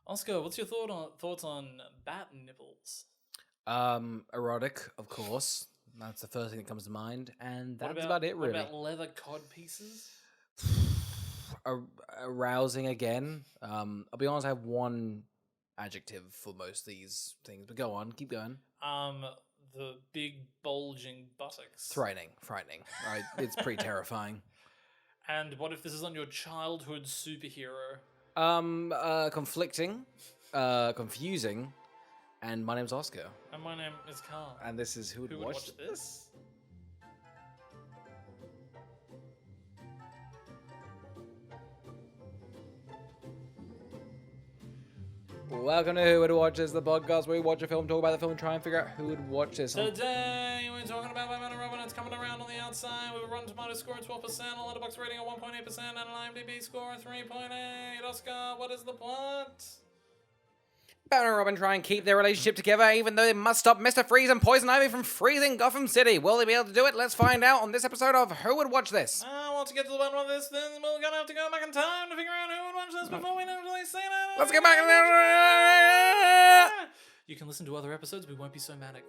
Oscar, what's your thoughts on bat nipples? Erotic, of course. That's the first thing that comes to mind, and What that's about about it, what really. about leather cod pieces? Arousing again. I'll be honest, I have one adjective for most of these things, but go on, keep going. The big bulging buttocks. Frightening. Right, it's pretty terrifying. And what if this is on your childhood superhero? Conflicting, confusing, and my name's Oscar, And my name is Carl. and this is Who Would Watch this? Welcome to Who Would Watch This, the podcast where we watch a film, talk about the film, and try and figure out who would watch this. Today we're talking about Robin and Robin. It's coming around on the outside with a Rotten Tomatoes score of 12%, a Letterboxd rating of 1.8%, and an IMDb score of 3.8. Oscar, what is the plot? Batman and Robin try and keep their relationship together, even though they must stop Mr. Freeze and Poison Ivy from freezing Gotham City. Will they be able to do it? Let's find out on this episode of Who Would Watch This. Well, to get to the bottom of this, then we're gonna have to go back in time to figure out who would watch this before we actually see it. Let's go back and... You can listen to other episodes, we won't be so manic.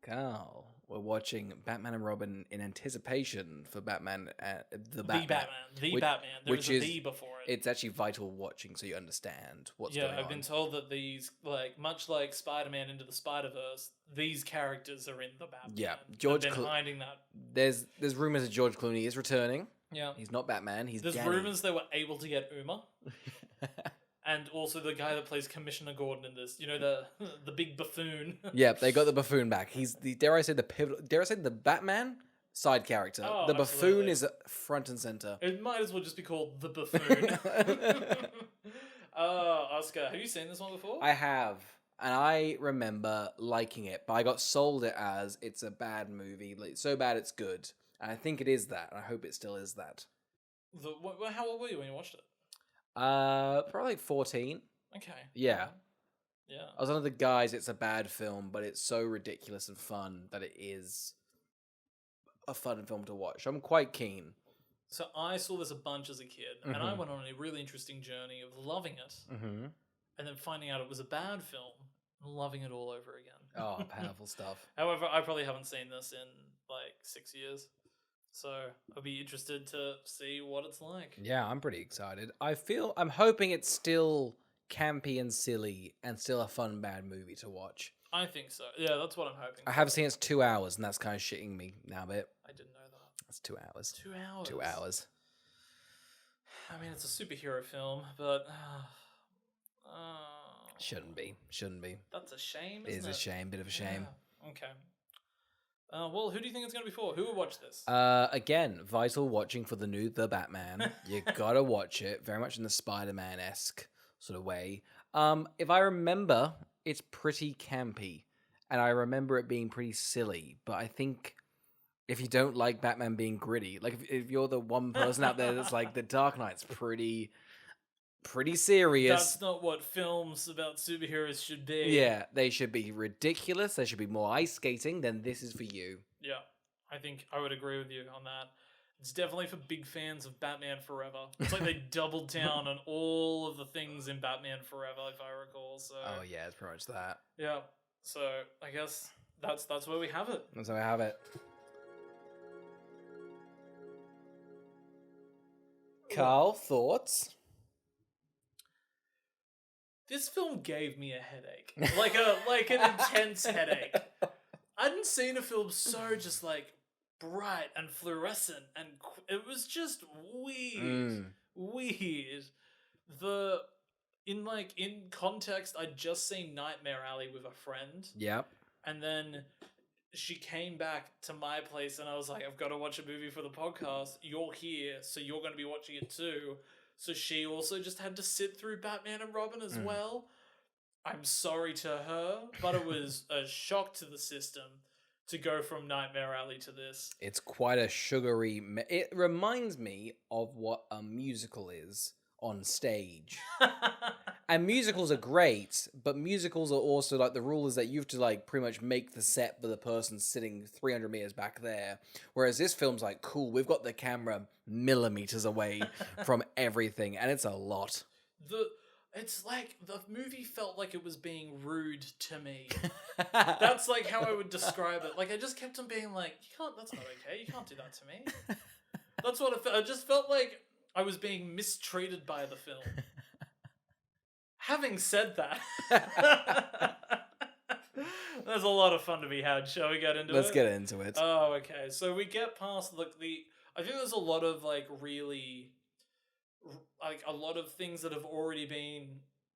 Carl, we're watching Batman and Robin in anticipation for Batman, the Batman. The Batman. There was a "the" before it. It's actually vital watching so you understand what's Yeah, going on. I've been told that these, much like Spider-Man Into the Spider-Verse, these characters are in the Batman. Yeah, George been hiding that. There's rumors that George Clooney is returning. Yeah. He's not Batman, he's There's Danny. rumors they were able to get Uma. And also the guy that plays Commissioner Gordon in this, the big buffoon. Yeah, they got the buffoon back. He's the the Batman side character. Oh, the buffoon absolutely. is front and center. It might as well just be called the buffoon. Oscar, have you seen this one before? I have, and I remember liking it, but I got sold it as it's a bad movie. Like, so bad it's good. And I think it is that, and I hope it still is that. How old were you when you watched it? Probably like 14. Okay. Yeah. Yeah. I was one of the guys, it's a bad film, but it's so ridiculous and fun that it is a fun film to watch. I'm quite keen. So I saw this a bunch as a kid, and I went on a really interesting journey of loving it, and then finding out it was a bad film, and loving it all over again. Oh, powerful stuff. However, I probably haven't seen this in 6 years, so I'll be interested to see what it's like. Yeah, I'm pretty excited. I'm hoping it's still campy and silly and still a fun bad movie to watch. I think so. Yeah, that's what I'm hoping. I have seen it's 2 hours, and that's kind of shitting me now a bit. I didn't know that. It's 2 hours. 2 hours. 2 hours. I mean, it's a superhero film, but Shouldn't be. That's a shame. It is a shame. Bit of a shame. Yeah. Okay. Well, who do you think it's going to be for? Who will watch this? Again, vital watching for The Batman. You gotta watch it. Very much in the Spider-Man-esque sort of way. If I remember, it's pretty campy. And I remember it being pretty silly. But I think if you don't like Batman being gritty, like if you're the one person out there that's like, The Dark Knight's pretty serious. That's not what films about superheroes should be. Yeah, they should be ridiculous. There should be more ice skating. Then this is for you. Yeah, I think I would agree with you on that. It's definitely for big fans of Batman Forever. It's like they doubled down on all of the things in Batman Forever, if I recall. So. Oh yeah, it's pretty much that. Yeah. So I guess that's where we have it. That's how I have it. Carl, thoughts? This film gave me a headache, like an intense headache. I hadn't seen a film so just bright and fluorescent, and it was just weird. Weird. In context, I'd just seen Nightmare Alley with a friend. Yep. And then she came back to my place, and I was like, I've got to watch a movie for the podcast. You're here, so you're going to be watching it too. So she also just had to sit through Batman and Robin as well. I'm sorry to her, but it was a shock to the system to go from Nightmare Alley to this. It's quite a sugary... It reminds me of what a musical is on stage. And musicals are great, but musicals are also like the rule is that you have to like pretty much make the set for the person sitting 300 meters back there. Whereas this film's like, cool, we've got the camera millimeters away from everything, and it's a lot. It's like the movie felt like it was being rude to me. That's like how I would describe it. Like I just kept on being like, you can't. That's not okay. You can't do that to me. That's what it felt. I just felt like I was being mistreated by the film. Having said that, there's a lot of fun to be had. Shall we get into it? Let's get into it. Oh, okay. So we get past I think there's a lot of like really, like a lot of things that have already been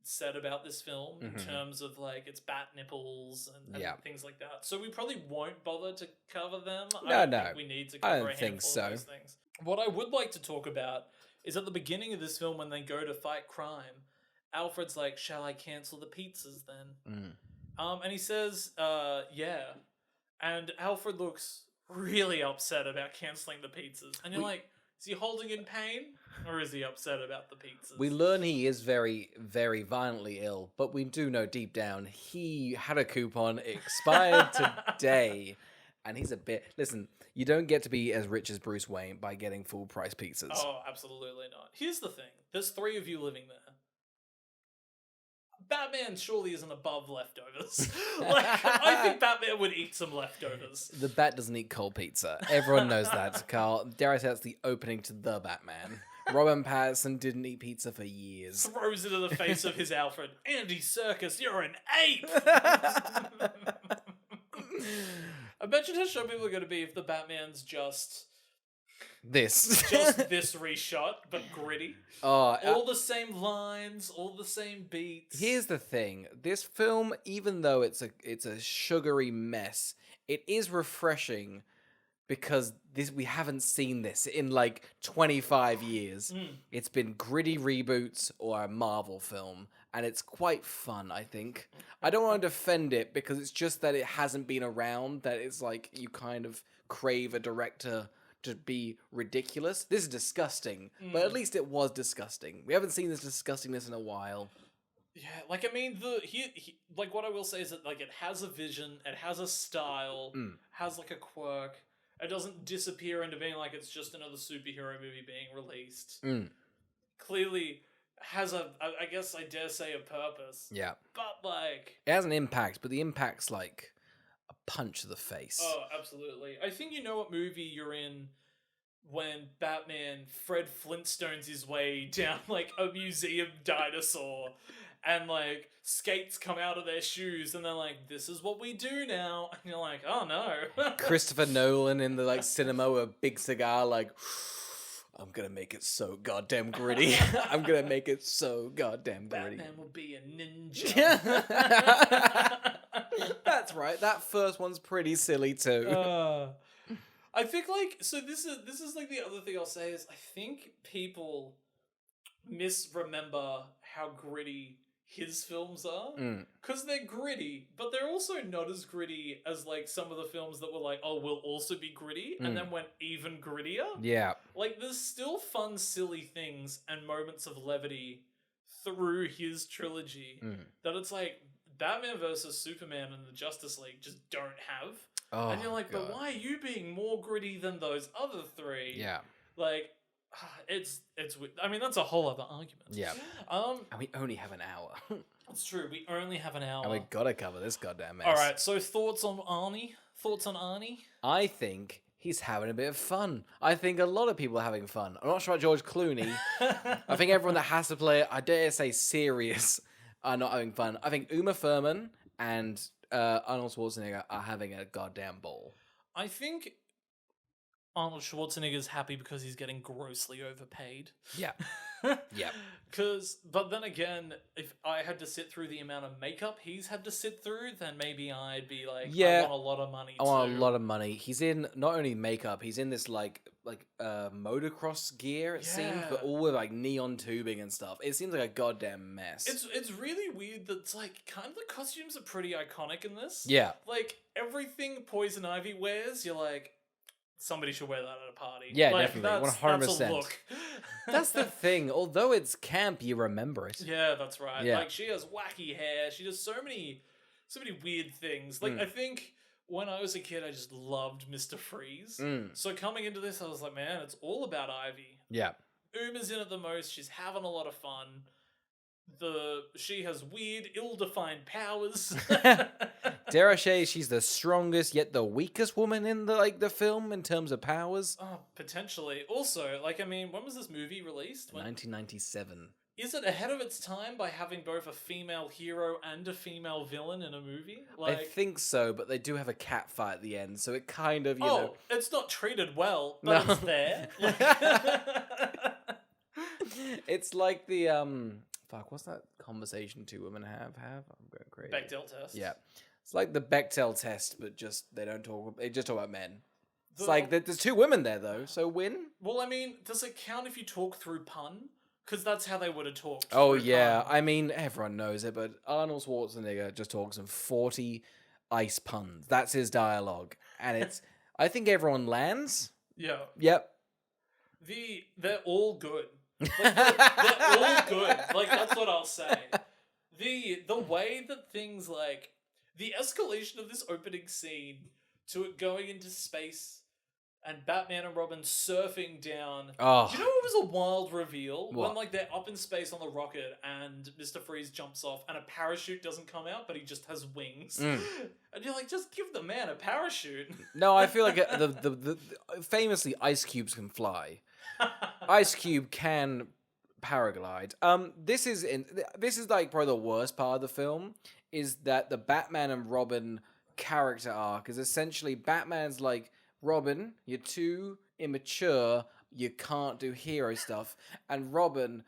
said about this film in terms of like its bat nipples and things like that. So we probably won't bother to cover them. I don't think we need to cover a handful of those things. What I would like to talk about is at the beginning of this film when they go to fight crime, Alfred's like, shall I cancel the pizzas then? And he says, yeah. And Alfred looks really upset about cancelling the pizzas. And you're like, is he holding in pain? Or is he upset about the pizzas? We learn he is very, very violently ill, but we do know deep down he had a coupon, it expired today. And he's a bit... Listen, you don't get to be as rich as Bruce Wayne by getting full price pizzas. Oh, absolutely not. Here's the thing. There's 3 of you living there. Batman surely isn't above leftovers. Like, I think Batman would eat some leftovers. The Bat doesn't eat cold pizza. Everyone knows that, Carl. Dare I say that's the opening to The Batman. Robin Pattinson didn't eat pizza for years. Throws it in the face of his Alfred. Andy Serkis, you're an ape! Imagine how shocked people are going to be if the Batman's just this reshot, but gritty. Oh, all the same lines, all the same beats. Here's the thing: this film, even though it's a sugary mess, it is refreshing because we haven't seen this in like 25 years. It's been gritty reboots or a Marvel film, and it's quite fun. I think I don't want to defend it because it's just that it hasn't been around. That it's like you kind of crave a director to be ridiculous. This is disgusting, but at least it was disgusting. We haven't seen this disgustingness in a while. Yeah, like I mean, like what I will say is that like it has a vision, it has a style, has like a quirk. It doesn't disappear into being like it's just another superhero movie being released. Clearly has I guess I dare say a purpose. Yeah, but like it has an impact, but the impact's like a punch to the face. Oh, absolutely. I think you know what movie you're in when Batman Fred Flintstones his way down like a museum dinosaur and like skates come out of their shoes and they're like, this is what we do now. And you're like, oh no. Christopher Nolan in the like cinema with a big cigar like, I'm gonna make it so goddamn gritty. I'm gonna make it so goddamn gritty. Batman will be a ninja. That's right. That first one's pretty silly too. I think like so. This is like the other thing I'll say is I think people misremember how gritty his films are because they're gritty, but they're also not as gritty as like some of the films that were like, oh, we'll also be gritty, and then went even grittier. Yeah, like there's still fun, silly things and moments of levity through his trilogy that it's like Batman versus Superman and the Justice League just don't have. Oh, and you're like, God. but why are you being more gritty than those other 3? Yeah. Like, it's. I mean, that's a whole other argument. Yeah. And we only have an hour. It's true. We only have an hour. And we gotta cover this goddamn mess. All right. So thoughts on Arnie? Thoughts on Arnie? I think he's having a bit of fun. I think a lot of people are having fun. I'm not sure about George Clooney. I think everyone that has to play, I dare say, serious, are not having fun. I think Uma Thurman and Arnold Schwarzenegger are having a goddamn ball. I think Arnold Schwarzenegger's happy because he's getting grossly overpaid. Yeah. Yeah. But then again, if I had to sit through the amount of makeup he's had to sit through, then maybe I'd be like, I want a lot of money. I want a lot of money. He's in not only makeup, he's in this like motocross gear, it seems, but all with like neon tubing and stuff. It seems like a goddamn mess. It's really weird that it's like kind of the costumes are pretty iconic in this. Yeah. Like everything Poison Ivy wears, you're like, somebody should wear that at a party. Yeah, like, definitely. 100%. That's a look. That's the thing. Although it's camp, you remember it. Yeah, that's right. Yeah. Like, she has wacky hair. She does so many weird things. Like, I think when I was a kid, I just loved Mr. Freeze. So coming into this, I was like, man, it's all about Ivy. Yeah. Uma's in it the most. She's having a lot of fun. She has weird, ill-defined powers. Dare I say she's the strongest yet the weakest woman in the film in terms of powers? Oh, potentially. Also, like, I mean, when was this movie released? 1997. Is it ahead of its time by having both a female hero and a female villain in a movie? I think so, but they do have a cat fight at the end, so it kind of, it's not treated well, but No. it's there. Like... It's like the what's that conversation two women have? I'm going crazy. Bechdel test. Yeah. It's like the Bechdel test, but they just talk about men. It's like there's two women there though, so win? Well, I mean, does it count if you talk through pun? Because that's how they would have talked. Oh through yeah, pun. I mean everyone knows it, but Arnold Schwarzenegger just talks in 40 ice puns. That's his dialogue, and it's I think everyone lands. Yeah. Yep. They're all good. Like, they're all good. Like, that's what I'll say. The way that things, like, the escalation of this opening scene to it going into space and Batman and Robin surfing down. Oh. Do you know it was a wild reveal? What? When, like, they're up in space on the rocket and Mr. Freeze jumps off and a parachute doesn't come out, but he just has wings. And you're like, just give the man a parachute. No, I feel like the famously Ice Cubes can fly. Ice Cube can paraglide. This is like probably the worst part of the film is that the Batman and Robin character arc is essentially Batman's like, Robin, you're too immature, you can't do hero stuff, and Robin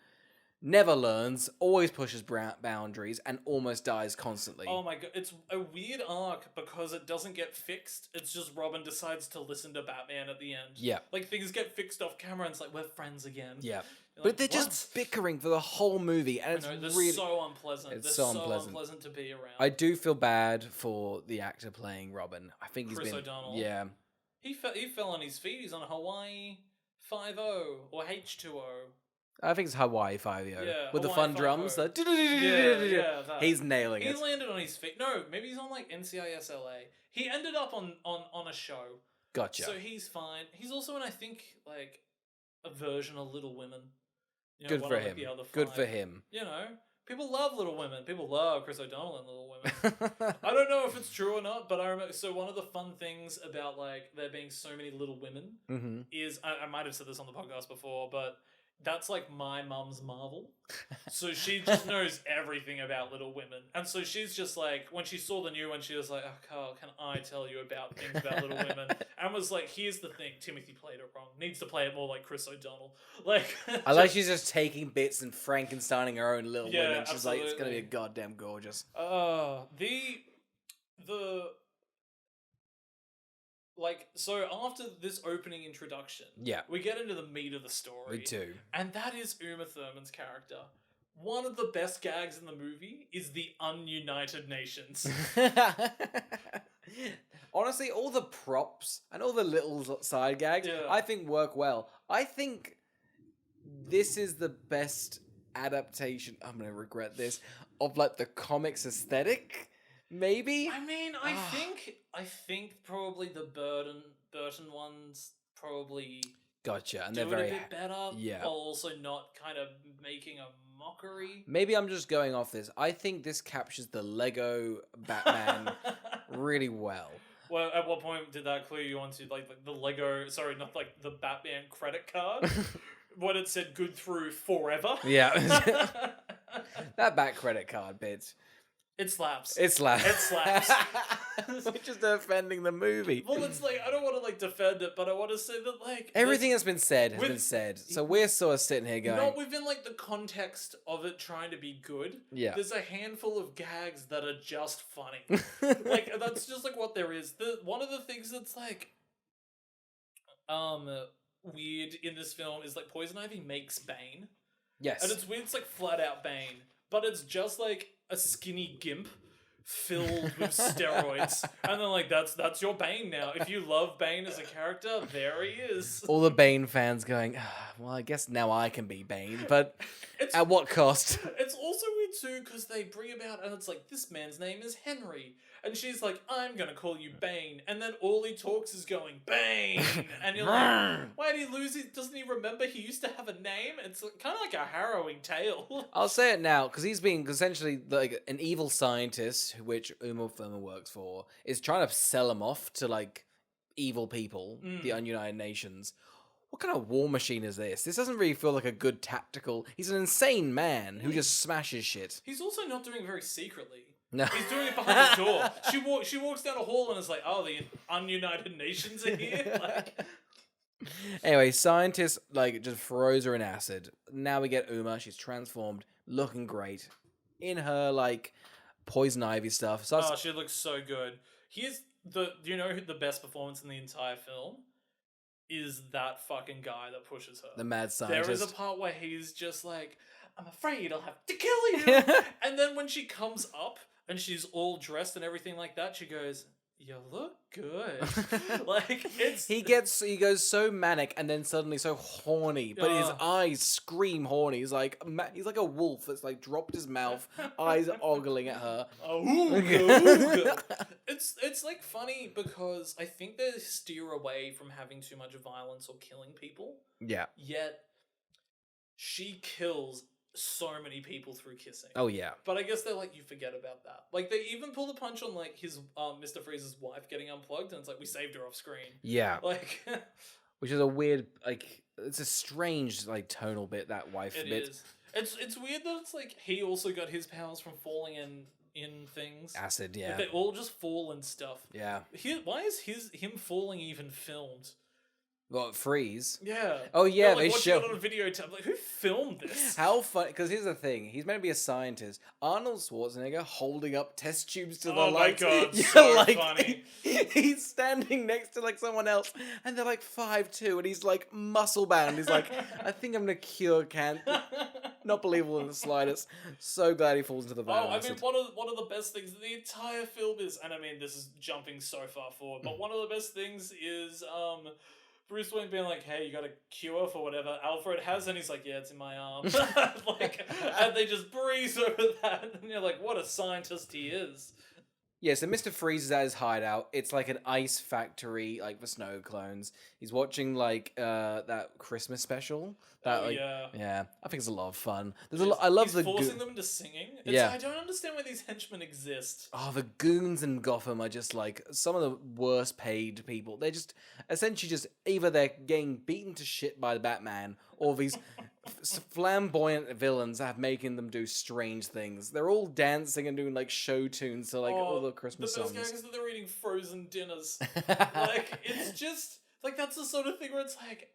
never learns, always pushes boundaries, and almost dies constantly. Oh my god, it's a weird arc because it doesn't get fixed. It's just Robin decides to listen to Batman at the end. Yeah. Like, things get fixed off camera and it's like, we're friends again. Yeah. You're But like, they're "What?" just bickering for the whole movie, and I it's know, they're really so unpleasant. it's They're so so unpleasant. unpleasant to be around. I do feel bad for the actor playing Robin. I think he's Chris been O'Donnell. Yeah. He fell on his feet. He's on Hawaii 5-0 or H2O. I think it's Hawaii 5-0. Yeah, With the Hawaii fun drums. 5-0. The That. He's nailing He it. landed on his feet. No, maybe he's on like NCIS LA. He ended up on a show. Gotcha. So he's fine. He's also in, I think, like, a version of Little Women. You know, Good one for of, like, him. the other Good five. for him. You know, people love Little Women. People love Chris O'Donnell in Little Women. I don't know if it's true or not, but I remember. So one of the fun things about, like, there being so many Little Women is I might have said this on the podcast before, but that's like my mum's Marvel. So she just knows everything about Little Women. And so she's just like, when she saw the new one, she was like, oh, Carl, can I tell you about things about Little Women? And was like, here's the thing, Timothy played it wrong. Needs to play it more like Chris O'Donnell. Like, I like she's just taking bits and Frankensteining her own Little Yeah, Women. She's like, it's going to be absolutely. goddamn gorgeous. Like, so after this opening introduction, Yeah. we get into the meat of the story. Me too. And that is Uma Thurman's character. One of the best gags in the movie is the Ununited Nations. Honestly, all the props and all the little side gags, Yeah. I think work well. I think this is the best adaptation, I'm going to regret this, of like the comics aesthetic, maybe? I mean, I think probably the Burton ones probably Gotcha. And do they're it very... a bit better, yeah. while also not kind of making a mockery. Maybe I'm just going off this. I think this captures the Lego Batman really well. Well, at what point did that clue you onto like the Lego? Sorry, not like the Batman credit card. When it said "good through forever." Yeah. That back credit card bit. It slaps. It slaps. It slaps. Which is defending the movie. Well, it's like, I don't want to like defend it, but I want to say that like Everything that's been said has with- been said. So we're sort of sitting here going, not within like the context of it trying to be good. yeah. There's a handful of gags that are just funny. Like, that's just like what there is. One of the things that's like weird in this film is like Poison Ivy makes Bane. Yes. And it's weird, it's like flat out Bane, but it's just like a skinny gimp filled with steroids. And they're like, that's your Bane now. If you love Bane as a character, there he is. All the Bane fans going, well, I guess now I can be Bane, but It's at what cost? It's also weird too because they bring about and it's like, this man's name is Henry, and she's like, I'm gonna call you Bane, and then all he talks is going Bane, and you're like, why did he lose it? Doesn't he remember he used to have a name? It's kind of like a harrowing tale. I'll say it now, because he's being essentially like an evil scientist, which Uma Thurman works for, is trying to sell him off to like evil people, the Ununited Nations. What kind of war machine is this? This doesn't really feel like a good tactical. He's an insane man who just smashes shit. He's also not doing it very secretly. No. He's doing it behind the door. She walks down a hall and is like, oh, the Ununited Nations are here. Like, anyway, scientist like just throws her in acid. Now we get Uma. She's transformed, looking great in her like poison ivy stuff. So oh, she looks so good. Here's the the best performance in the entire film is that fucking guy that pushes her. The mad scientist. There is a part where he's just like, I'm afraid I'll have to kill you. And then when she comes up and she's all dressed and everything like that, she goes, you look good. Like, it's... He goes so manic and then suddenly so horny, but his eyes scream horny. He's like a wolf that's like dropped his mouth, eyes ogling at her. Ooga. It's like funny because I think they steer away from having too much violence or killing people. Yeah. Yet she kills so many people through kissing. Oh yeah. But I guess they're like, you forget about that. Like, they even pull the punch on like his Mr. Freeze's wife getting unplugged, and it's like, we saved her off screen. Yeah. Like, which is a weird, like, it's a strange like tonal bit, that wife bit. It is. It's weird that it's like he also got his powers from falling in things. Acid, yeah. Like, they all just fall and stuff. Yeah. Why is him falling even filmed? What, Freeze? Yeah. Oh yeah, like, they show it on a videotape. Like, who filmed this? How funny! Because here's the thing: he's meant to be a scientist. Arnold Schwarzenegger holding up test tubes to the lights. Oh my god, yeah, so like, funny. He's standing next to like someone else, and they're like 5'2", and he's like muscle bound. He's like, I think I'm gonna cure cancer. Not believable in the slightest. So glad he falls into the violence. I mean, one of the best things in the entire film is, and I mean, this is jumping so far forward, but one of the best things is Bruce Wayne being like, hey, you got a cure for whatever Alfred has? And he's like, yeah, it's in my arm. Like, and they just breeze over that. And you're like, what a scientist he is. Yeah, so Mr. Freeze is at his hideout. It's like an ice factory, like for snow clones. He's watching like that Christmas special. Yeah, I think it's a lot of fun. I love the forcing them into singing. I don't understand why these henchmen exist. Oh, the goons in Gotham are just like some of the worst paid people. They're just essentially just either they're getting beaten to shit by the Batman, or these flamboyant villains have making them do strange things. They're all dancing and doing like show tunes to like all the Christmas songs. The best gag is that they're eating frozen dinners. Like, it's just like, that's the sort of thing where it's like,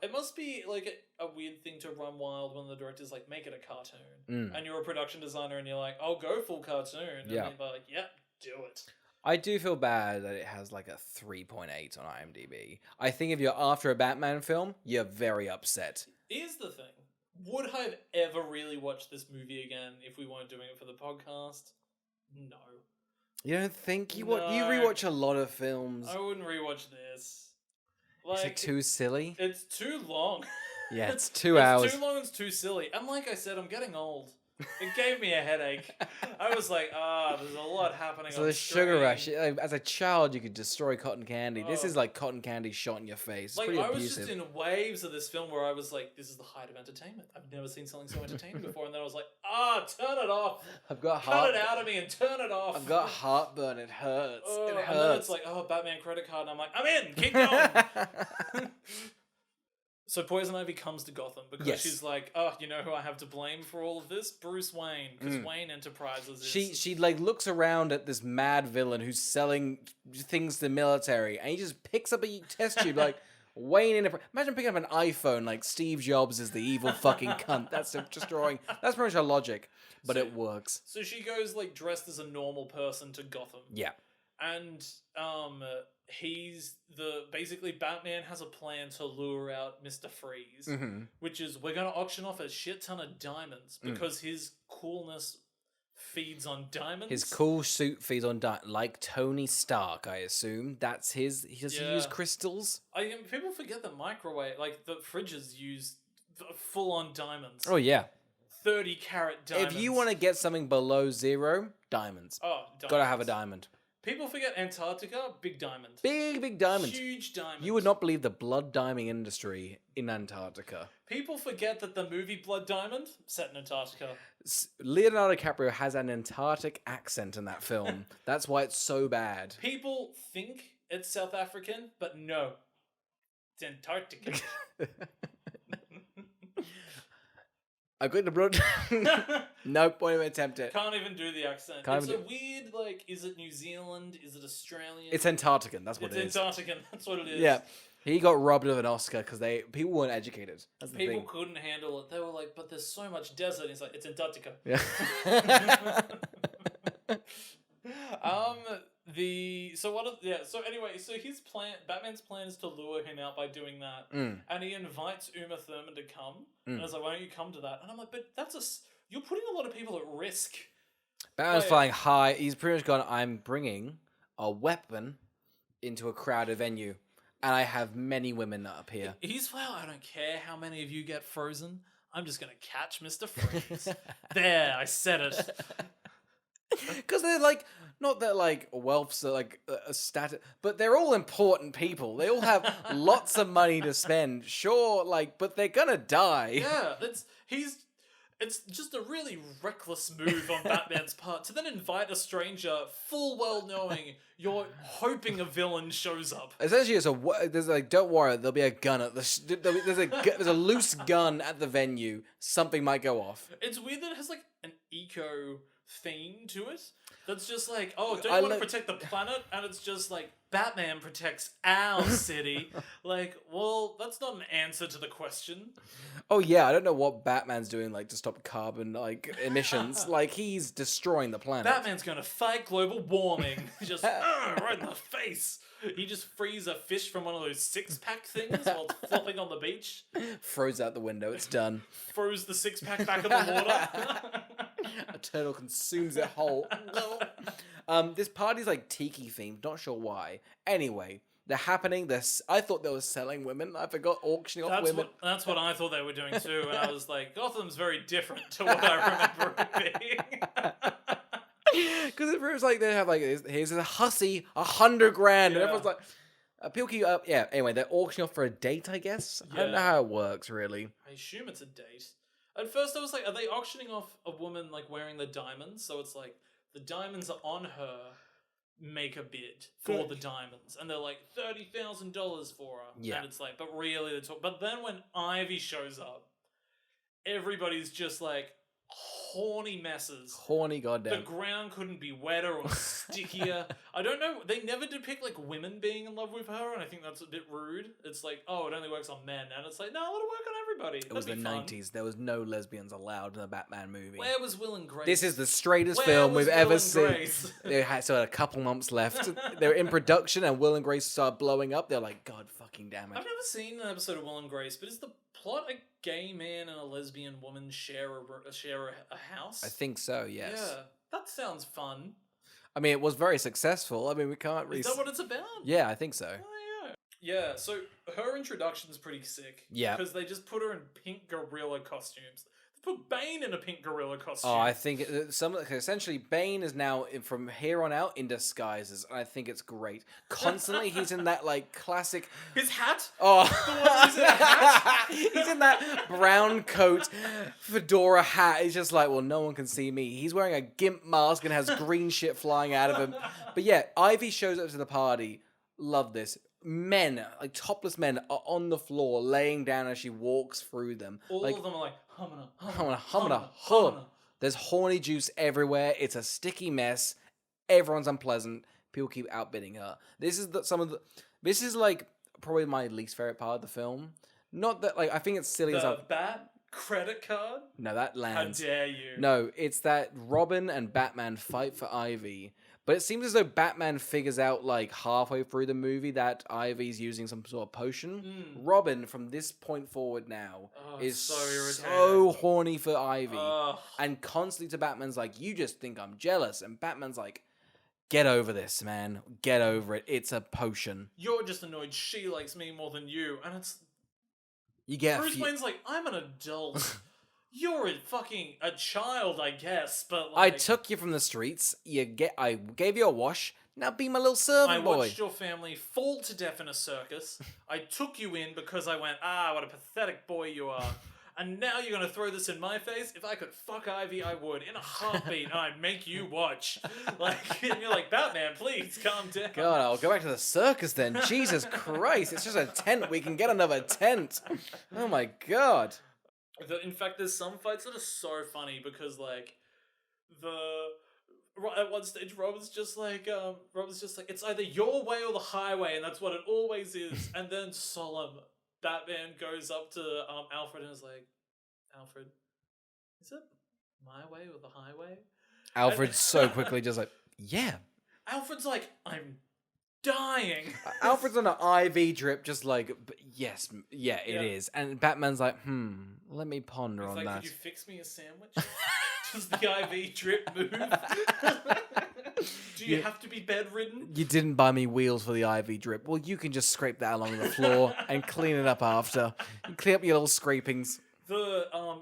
it must be like a weird thing to run wild when the director's like, make it a cartoon, and you're a production designer and you're like, I'll go full cartoon, and they're like, yep, do it. I do feel bad that it has like a 3.8 on IMDb. I think if you're after a Batman film, you're very upset. Here's the thing. Would I have ever really watched this movie again if we weren't doing it for the podcast? No. You don't think you rewatch a lot of films? I wouldn't rewatch this. Is it too silly? It's too long. Yeah, it's 2 hours. It's too long and it's too silly. And like I said, I'm getting old. It gave me a headache. I was like, there's a lot happening so on the screen. Sugar Rush. As a child, you could destroy cotton candy. This is like cotton candy shot in your face. It's like, pretty I was abusive. just in waves of this film where I was like, this is the height of entertainment. I've never seen something so entertaining before. And then I was like, turn it off. Cut it out of me and turn it off. I've got heartburn. It hurts. It hurts. And then it's like, Batman credit card. And I'm like, I'm in. Keep going. So Poison Ivy comes to Gotham because she's like, you know who I have to blame for all of this? Bruce Wayne, because Wayne Enterprises is... She like looks around at this mad villain who's selling things to the military, and he just picks up a test tube like, Wayne Enterprises. Imagine picking up an iPhone like Steve Jobs is the evil fucking cunt. That's destroying... That's pretty much her logic, but it works. So she goes like dressed as a normal person to Gotham. Yeah. And basically Batman has a plan to lure out Mr. Freeze, which is, we're going to auction off a shit ton of diamonds because his coolness feeds on diamonds. His cool suit feeds on like Tony Stark, I assume. That's his. He does he use crystals? People forget that microwave, like the fridges, use full-on diamonds. Oh yeah, 30-carat diamonds. if you want to get something below 0, diamonds. diamonds. Gotta have a diamond. People forget Antarctica, big diamond. Big diamond. Huge diamond. You would not believe the blood diamond industry in Antarctica. People forget that the movie Blood Diamond, set in Antarctica. Leonardo DiCaprio has an Antarctic accent in that film. That's why it's so bad. People think it's South African, but no. It's Antarctica. I got the blood. Nope, won't even attempt it. Can't even do the accent. It's a weird, like, is it New Zealand? Is it Australian? It's Antarctican, that's what it is. It's Antarctican, that's what it is. Yeah. He got robbed of an Oscar because people weren't educated. That's the People thing. couldn't handle it. They were like, but there's so much desert. He's like, it's Antarctica. Yeah. So anyway, his plan, Batman's plan is to lure him out by doing that. And he invites Uma Thurman to come. And I was like, why don't you come to that? And I'm like, but you're putting a lot of people at risk. Batman's flying high. He's pretty much gone, I'm bringing a weapon into a crowded venue. And I have many women up here. He's, well, I don't care how many of you get frozen. I'm just going to catch Mr. Freeze. There, I said it. Because they're like, not that like wealth's like a status, but they're all important people. They all have lots of money to spend. Sure, like, but they're gonna die. Yeah, it's just a really reckless move on Batman's part to then invite a stranger, full well knowing you're hoping a villain shows up. Essentially, there's like, don't worry, there'll be a gun at there's a loose gun at the venue. Something might go off. It's weird that it has like an eco theme to it. That's just like, oh, don't you want to protect the planet? And it's just like, Batman protects our city. Like, well, that's not an answer to the question. Oh yeah, I don't know what Batman's doing like to stop carbon like emissions. Like he's destroying the planet. Batman's gonna fight global warming. Just right in the face. He just frees a fish from one of those 6-pack things while it's flopping on the beach. Throws out the window. It's done. Throws the 6-pack back in the water. A turtle consumes it whole. This party's like tiki themed. Not sure why. Anyway, they're happening. I thought they were selling women. I forgot auctioning off women. That's what I thought they were doing too. And I was like, Gotham's very different to what I remember it being. Because it was like they have like, here's a hussy, $100,000, and everyone's like, people keep up. Yeah. Anyway, they're auctioning off for a date, I guess. I don't know how it works really. I assume it's a date. At first, I was like, are they auctioning off a woman like wearing the diamonds? So it's like the diamonds are on her. Make a bid for the diamonds, and they're like $30,000 for her. Yeah. And it's like, but really, but then when Ivy shows up, everybody's just like horny messes. Horny goddamn. The ground couldn't be wetter or stickier. I don't know. They never depict like women being in love with her, and I think that's a bit rude. It's like, oh, it only works on men, and it's like, no, let it work on everybody. It was the 90s. There was no lesbians allowed in a Batman movie. Where was Will and Grace? This is the straightest film we've ever seen. They had a couple months left. They're in production, and Will and Grace start blowing up. They're like, God fucking damn it. I've never seen an episode of Will and Grace, but is the plot a gay man and a lesbian woman share a house? I think so, yes. Yeah, that sounds fun. I mean, it was very successful. I mean, we can't really... Is that what it's about? Yeah, I think so. Oh, yeah. Yeah, so her introduction's pretty sick. Yeah. Because they just put her in pink gorilla costumes. They put Bane in a pink gorilla costume. Oh, I think essentially Bane is now from here on out in disguises, and I think it's great. Constantly, he's in that like classic. His hat. Oh, the one he's in a hat. He's in that brown coat, fedora hat. He's just like, well, no one can see me. He's wearing a gimp mask and has green shit flying out of him. But yeah, Ivy shows up to the party. Love this. Men, like topless men, are on the floor laying down as she walks through them. All like, of them are like, humana. There's horny juice everywhere. It's a sticky mess. Everyone's unpleasant. People keep outbidding her. This is like probably my least favorite part of the film. Not that like I think it's silly as The bat credit card? No, that lands. How dare you? No, it's that Robin and Batman fight for Ivy. But it seems as though Batman figures out, like, halfway through the movie that Ivy's using some sort of potion. Robin, from this point forward now, is so irritating. so horny for Ivy. Ugh. And constantly to Batman's like, you just think I'm jealous. And Batman's like, get over this, man. Get over it. It's a potion. You're just annoyed she likes me more than you. And it's... You get Bruce Wayne's like, I'm an adult. You're a child, I guess, but I like... took you from the streets. I gave you a wash. Now be my little servant boy. I watched your family fall to death in a circus. I took you in because I went, what a pathetic boy you are. And now you're going to throw this in my face? If I could fuck Ivy, I would. In a heartbeat, and I'd make you watch. Like, and you're like, Batman, please, calm down. God, I'll go back to the circus then. Jesus Christ, it's just a tent. We can get another tent. Oh my God. In fact, there's some fights that are so funny because, like, at one stage, Robin's just like, it's either your way or the highway, and that's what it always is. And then solemn, Batman goes up to Alfred and is like, Alfred, is it my way or the highway? Alfred's so quickly just like, yeah. Alfred's like, I'm dying. Alfred's on an IV drip, just like, yes, yeah, it is. And Batman's like, let me ponder on that. Could you fix me a sandwich? Does the IV drip move? Do you have to be bedridden? You didn't buy me wheels for the IV drip. Well, you can just scrape that along the floor and clean it up after. You clean up your little scrapings.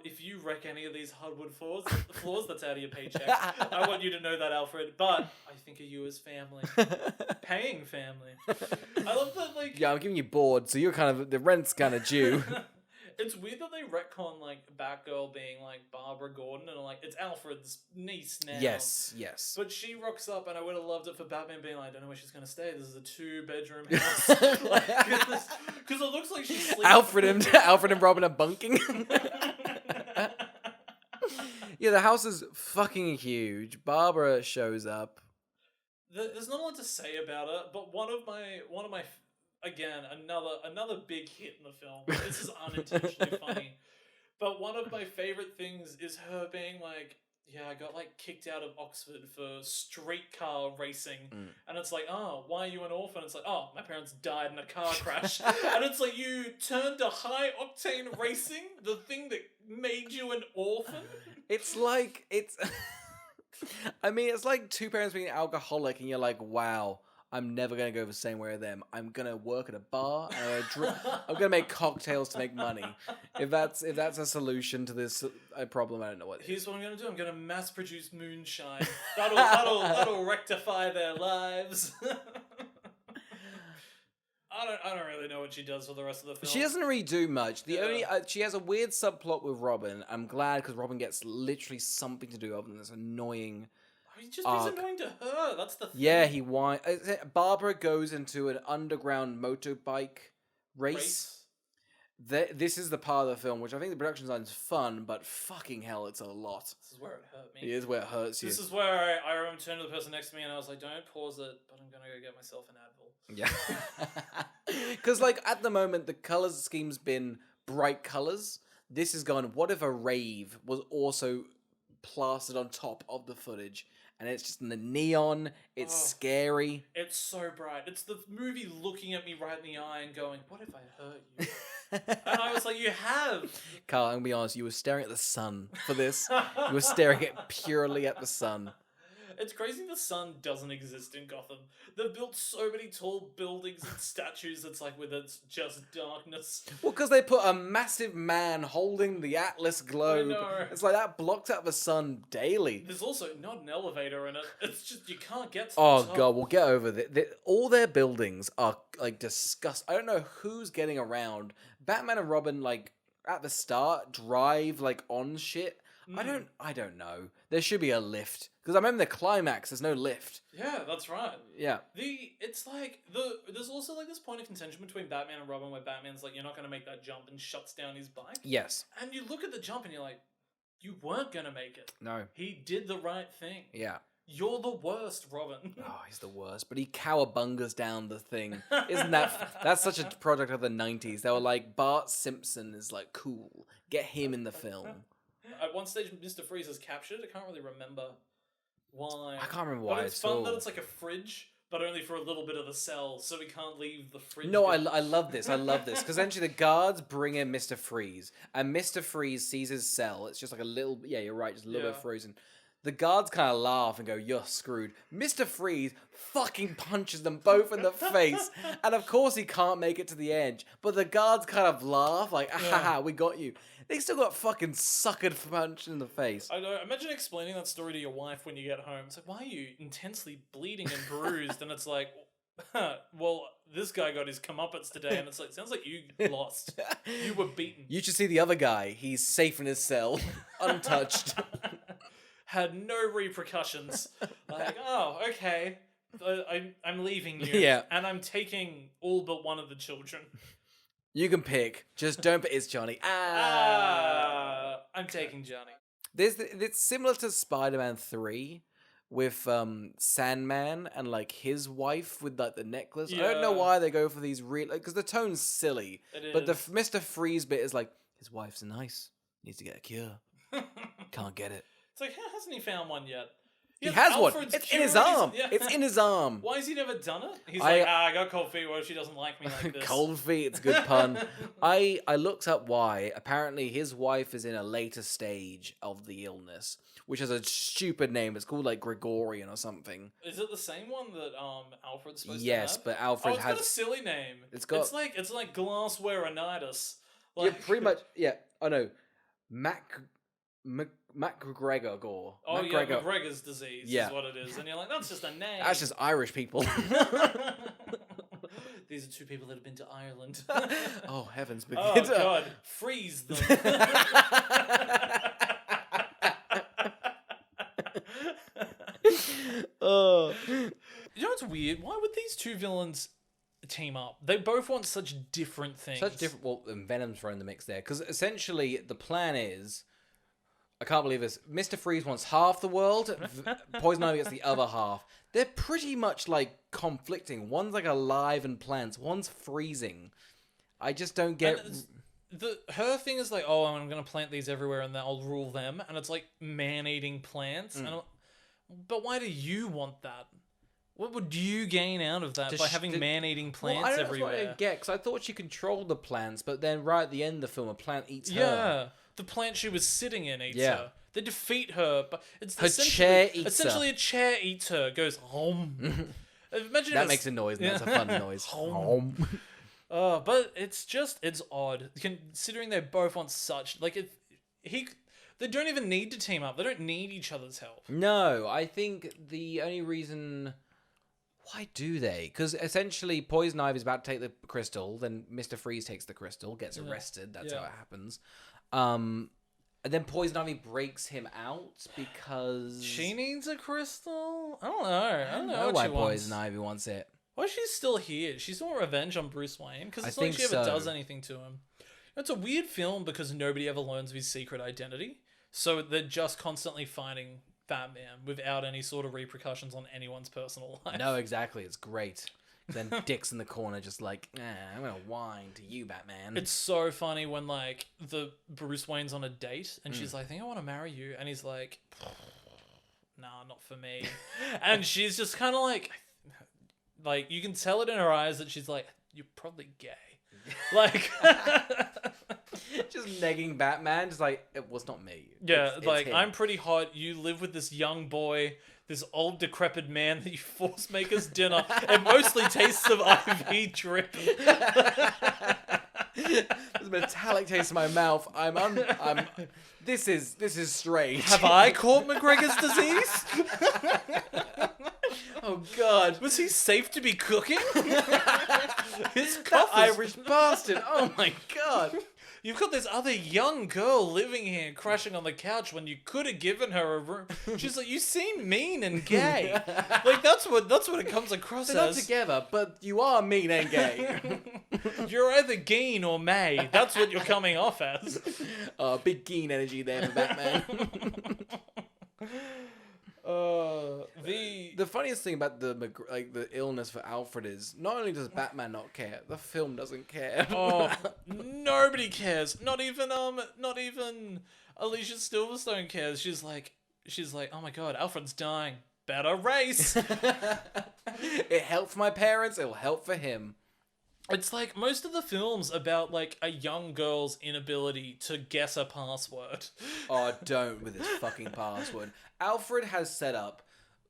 If you wreck any of these hardwood floors, that's out of your paycheck. I want you to know that, Alfred. But I think of you as family, paying family. I love that, like. Yeah, I'm giving you board, so you're the rent's kind of due. It's weird that they retcon, like, Batgirl being, like, Barbara Gordon, and, like, it's Alfred's niece now. Yes. But she rocks up, and I would have loved it for Batman being like, I don't know where she's going to stay. This is a 2-bedroom house. Because it looks like she's sleeping. Alfred and Robin are bunking. Yeah, the house is fucking huge. Barbara shows up. There's not a lot to say about it, but one of my again, another big hit in the film. This is unintentionally funny. But one of my favorite things is her being like, yeah, I got, like, kicked out of Oxford for streetcar racing. And it's like, why are you an orphan? It's like, my parents died in a car crash. And it's like, you turned to high-octane racing, the thing that made you an orphan? It's like two parents being alcoholic and you're like, wow, I'm never going to go the same way as them. I'm going to work at a bar and I'm going to make cocktails to make money. If that's a solution to this problem, I don't know what it is. Here's what I'm going to do. I'm going to mass produce moonshine. That'll rectify their lives. I don't really know what she does for the rest of the film. She doesn't really do much. She has a weird subplot with Robin. I'm glad because Robin gets literally something to do other than this annoying. He just is annoying to her. That's the thing. Yeah, he whines. Barbara goes into an underground motorbike race. This is the part of the film which I think the production design is fun, but fucking hell, it's a lot. This is where it hurt me. It is where it hurts you. This is where I remember turning to the person next to me and I was like, don't pause it, but I'm going to go get myself an Advil. Yeah. Because, like, at the moment, the colour scheme's been bright colours. This has gone, what if a rave was also plastered on top of the footage? And it's just in the neon. It's scary. It's so bright. It's the movie looking at me right in the eye and going, what if I hurt you? And I was like, you have. Carl, I'm going to be honest. You were staring at the sun for this. You were staring purely at the sun. It's crazy the sun doesn't exist in Gotham. They've built so many tall buildings and statues that's like with it's just darkness. Well, because they put a massive man holding the Atlas globe. I know. It's like that blocked out the sun daily. There's also not an elevator in it. It's just you can't get to the top. God, we'll get over it. All their buildings are like disgusting. I don't know who's getting around. Batman and Robin, like, at the start, drive like on shit. I don't know. There should be a lift. Because I remember the climax, there's no lift. Yeah, that's right. Yeah. It's like, there's also like this point of contention between Batman and Robin where Batman's like, you're not going to make that jump and shuts down his bike. Yes. And you look at the jump and you're like, you weren't going to make it. No. He did the right thing. Yeah. You're the worst, Robin. Oh, he's the worst. But he cowabungas down the thing. Isn't that's such a product of the 90s. They were like, Bart Simpson is like, cool. Get him in the film. At one stage, Mr. Freeze is captured. I can't really remember. Why? I can't remember But why. it's fun that it's like a fridge, but only for a little bit of the cell, so we can't leave the fridge. No, I love this. I love this. Because essentially the guards bring in Mr. Freeze. And Mr. Freeze sees his cell. It's just like a little... Yeah, you're right. Just a little bit frozen. The guards kind of laugh and go, you're screwed. Mr. Freeze fucking punches them both in the face. And of course he can't make it to the edge. But the guards kind of laugh like, ah, we got you. They still got fucking suckered for punching in the face. I know. Imagine explaining that story to your wife when you get home. It's like, why are you intensely bleeding and bruised? And it's like, well, this guy got his comeuppance today. And it's like, sounds like you lost. You were beaten. You should see the other guy. He's safe in his cell, untouched. Had no repercussions. Like, oh, okay. I'm leaving you. Yeah. And I'm taking all but one of the children. You can pick. Just don't put it's Johnny. I'm taking Johnny. It's similar to Spider-Man 3 with Sandman and like his wife with like the necklace. I don't know why they go for these real, because the tone's silly. But the Mr. Freeze bit is like, his wife's nice. Needs to get a cure. Can't get it. It's like, how hasn't he found one yet? He has Alfred's one. It's in his arm. Yeah. It's in his arm. Why has he never done it? He's I got cold feet. What if she doesn't like me like this? Cold feet. It's a good pun. I looked up why. Apparently, his wife is in a later stage of the illness, which has a stupid name. It's called like Gregorian or something. Is it the same one that Alfred's supposed to have? Yes, but Alfred it's got a silly name. It's like glasswearinitis. Like... Yeah, pretty much. Yeah. Oh no, McGregor Gore. Oh yeah, McGregor's disease is what it is. And you're like, that's just a name. That's just Irish people. These are two people that have been to Ireland. Oh, heavens. Oh God, freeze them. You know what's weird? Why would these two villains team up? They both want such different things. Well, Venom's thrown the mix there. Because essentially, the plan is... I can't believe this. Mr. Freeze wants half the world. Poison Ivy gets the other half. They're pretty much like conflicting. One's like alive and plants. One's freezing. I just don't get... Her thing is like, oh, I'm going to plant these everywhere and then I'll rule them. And it's like man-eating plants. But why do you want that? What would you gain out of that by having man-eating plants everywhere? That's what I get, because I thought she controlled the plants, but then right at the end of the film, a plant eats her. Yeah. The plant she was sitting in eats her. They defeat her, but it's her chair eats essentially her. A chair eats her. Goes home. Imagine that makes a noise. And that's a fun noise. Home. But it's odd considering they both want such they don't even need to team up. They don't need each other's help. No, I think the only reason. Why do they? Because essentially, Poison Ivy is about to take the crystal. Then Mr. Freeze takes the crystal, gets arrested. That's how it happens. And then Poison Ivy breaks him out because she needs a crystal. I don't know why Poison Ivy wants it. Why is she still here? She's on revenge on Bruce Wayne because it's not like she ever does anything to him. It's a weird film because nobody ever learns of his secret identity, so they're just constantly fighting Batman without any sort of repercussions on anyone's personal life. No, exactly. It's great. Then Dick's in the corner just like, I'm going to whine to you, Batman. It's so funny when, like, the Bruce Wayne's on a date, and she's like, I think I want to marry you. And he's like, nah, not for me. And she's just kind of like, you can tell it in her eyes that she's like, you're probably gay. Like... just negging Batman, just like, it was not me. Yeah, it's like, him. I'm pretty hot, you live with this young boy, this old decrepit man that you force make us dinner. It mostly tastes of IV drip. There's a metallic taste in my mouth. This is strange. Have I caught McGregor's disease? Oh God. Was he safe to be cooking? His that Irish bastard. Oh my God. You've got this other young girl living here, crashing on the couch when you could have given her a room. She's like, you seem mean and gay. Like that's what it comes across They're as. Not together, but you are mean and gay. You're either Geen or May. That's what you're coming off as. Big Geen energy there for Batman. The funniest thing about the illness for Alfred is not only does Batman not care, the film doesn't care. Oh, nobody cares. Not even Alicia Silverstone cares. She's like, she's like, oh my god, Alfred's dying. Better race. It helped for my parents. It'll help for him. It's like most of the films about like a young girl's inability to guess a password. Oh, don't with his fucking password. Alfred has set up